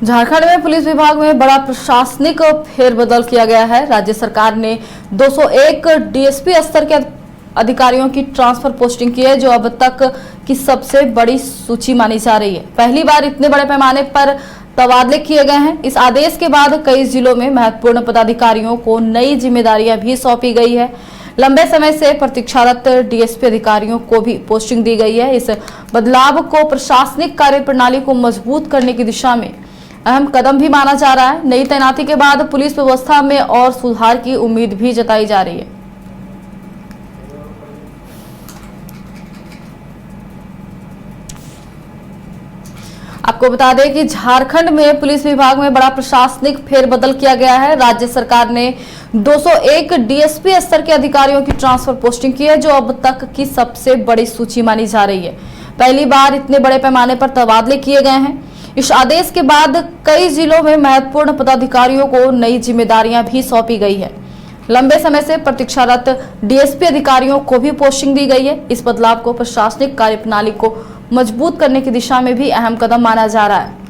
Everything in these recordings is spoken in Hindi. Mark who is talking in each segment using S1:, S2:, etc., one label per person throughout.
S1: झारखंड में पुलिस विभाग में बड़ा प्रशासनिक फेरबदल किया गया है। राज्य सरकार ने 201 डीएसपी स्तर के अधिकारियों की ट्रांसफर पोस्टिंग की है, जो अब तक की सबसे बड़ी सूची मानी जा रही है। पहली बार इतने बड़े पैमाने पर तबादले किए गए हैं। इस आदेश के बाद कई जिलों में महत्वपूर्ण पदाधिकारियों को नई जिम्मेदारियां भी सौंपी गई है। लंबे समय से प्रतीक्षारत डीएसपी अधिकारियों को भी पोस्टिंग दी गई है। इस बदलाव को प्रशासनिक कार्य प्रणाली को मजबूत करने की दिशा में अहम कदम भी माना जा रहा है। नई तैनाती के बाद पुलिस व्यवस्था में और सुधार की उम्मीद भी जताई जा रही है। आपको बता दें कि झारखंड में पुलिस विभाग में बड़ा प्रशासनिक फेरबदल किया गया है। राज्य सरकार ने 201 डीएसपी स्तर के अधिकारियों की ट्रांसफर पोस्टिंग की है, जो अब तक की सबसे बड़ी सूची मानी जा रही है। पहली बार इतने बड़े पैमाने पर तबादले किए गए हैं। इस आदेश के बाद कई जिलों में महत्वपूर्ण पदाधिकारियों को नई जिम्मेदारियां भी सौंपी गई है। लंबे समय से प्रतीक्षारत डीएसपी अधिकारियों को भी पोस्टिंग दी गई है। इस बदलाव को प्रशासनिक कार्यप्रणाली को मजबूत करने की दिशा में भी अहम कदम माना जा रहा है।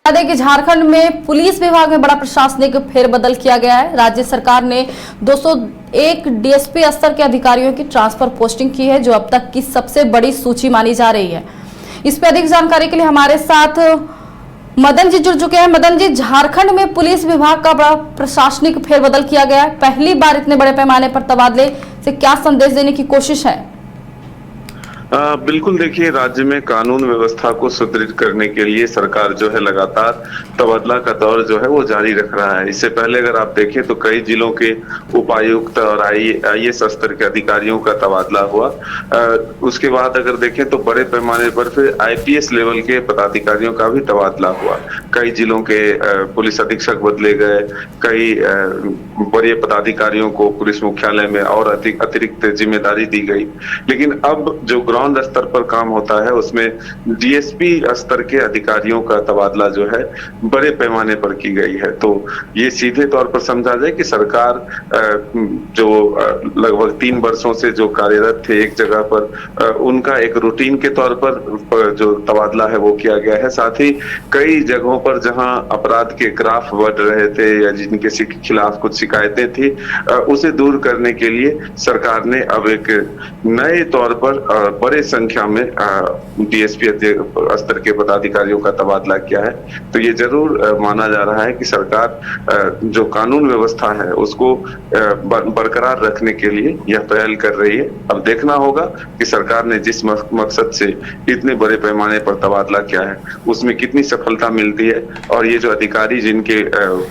S1: बता दें कि झारखंड में पुलिस विभाग में बड़ा प्रशासनिक फेरबदल किया गया है। राज्य सरकार ने 201 डीएसपी स्तर के अधिकारियों की ट्रांसफर पोस्टिंग की है, जो अब तक की सबसे बड़ी सूची मानी जा रही है। इस पर अधिक जानकारी के लिए हमारे साथ मदन जी जुड़ चुके हैं। मदन जी, झारखंड में पुलिस विभाग का बड़ा प्रशासनिक फेरबदल किया गया है। पहली बार इतने बड़े पैमाने पर तबादले से क्या संदेश देने की कोशिश है?
S2: बिल्कुल, देखिए, राज्य में कानून व्यवस्था को सुदृढ़ करने के लिए सरकार जो है लगातार तबादला का दौर जो है वो जारी रख रहा है। इससे पहले अगर आप देखें तो कई जिलों के उपायुक्त और आईएएस स्तर के अधिकारियों का तबादला हुआ। उसके बाद अगर देखें तो बड़े पैमाने पर फिर आईपीएस लेवल के पदाधिकारियों का भी तबादला हुआ। कई जिलों के पुलिस अधीक्षक बदले गए, कई बड़े पदाधिकारियों को पुलिस मुख्यालय में और अतिरिक्त जिम्मेदारी दी गई। लेकिन अब जो ग्राउंड स्तर पर काम होता है उसमें डीएसपी स्तर के अधिकारियों का तबादला जो है बड़े पैमाने पर की गई है। तो ये सीधे तौर पर समझा जाए कि सरकार जो लगभग 3 वर्षों से जो कार्यरत थे एक जगह पर, उनका एक रूटीन के तौर पर जो तबादला है वो किया गया है। साथ ही कई जगहों पर जहां अपराध के ग्राफ बढ़ रहे थे या जिनके खिलाफ कुछ शिकायतें थी, उसे दूर करने के लिए सरकार ने अब एक नए तौर पर बड़े संख्या में डीएसपी स्तर के पदाधिकारियों का तबादला किया है। तो ये जरूर माना जा रहा है कि सरकार जो कानून व्यवस्था है उसको बरकरार रखने के लिए यह पहल कर रही है। अब देखना होगा कि सरकार ने जिस मकसद से इतने बड़े पैमाने पर तबादला किया है उसमें कितनी सफलता मिलती है, और ये जो अधिकारी जिनके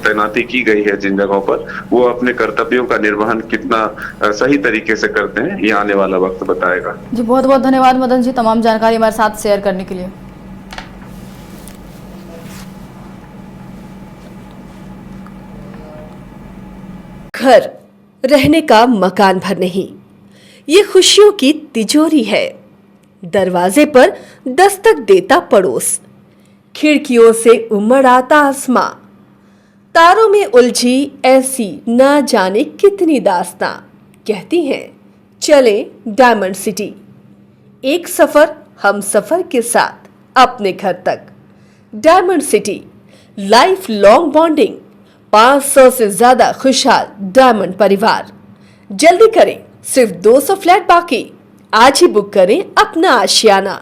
S2: तैनाती की गई है जिन जगहों पर, वो अपने कर्तव्यों का निर्वहन कितना सही तरीके से करते हैं, ये आने वाला वक्त बताएगा।
S1: जी, बहुत बहुत धन्यवाद मदन जी, तमाम जानकारी हमारे साथ शेयर करने के लिए।
S3: घर रहने का मकान भर नहीं, ये खुशियों की तिजोरी है। दरवाजे पर दस्तक देता पड़ोस, खिड़कियों से उमड़ आता आसमां, तारों में उलझी ऐसी न जाने कितनी दास्तां। कहती हैं चले डायमंड सिटी, एक सफर हम सफर के साथ अपने घर तक। Diamond city, life long bonding, 500 से ज्यादा खुशहाल डायमंड परिवार। जल्दी करें, सिर्फ 200 फ्लैट बाकी। आज ही बुक करें अपना आशियाना।